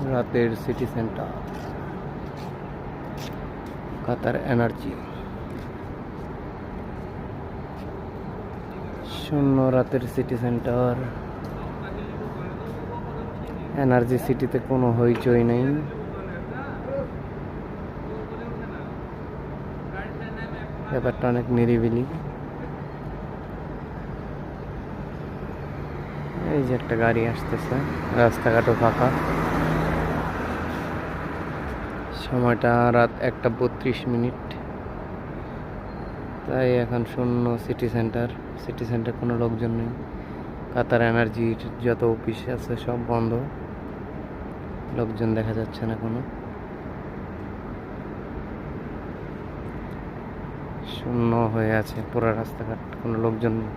রাতের city centre, কাতার energy. শূন্য রাতের সিটি সেন্টার, এনার্জি সিটিতে কোনো হইচই নেই। ব্যাপারটা অনেক নিরিবিলি। এই যে একটা গাড়ি আসতেছে, রাস্তাঘাটও ফাঁকা। সময়টা রাত 1:32। তাই এখন শূন্য সিটি সেন্টার। সিটি সেন্টার কোনো লোকজন নেই। কাতার এনার্জির যত অফিস আছে সব বন্ধ, লোকজন দেখা যাচ্ছে না কোনো। শূন্য হয়ে আছে পুরো রাস্তাঘাট, কোনো লোকজন নেই।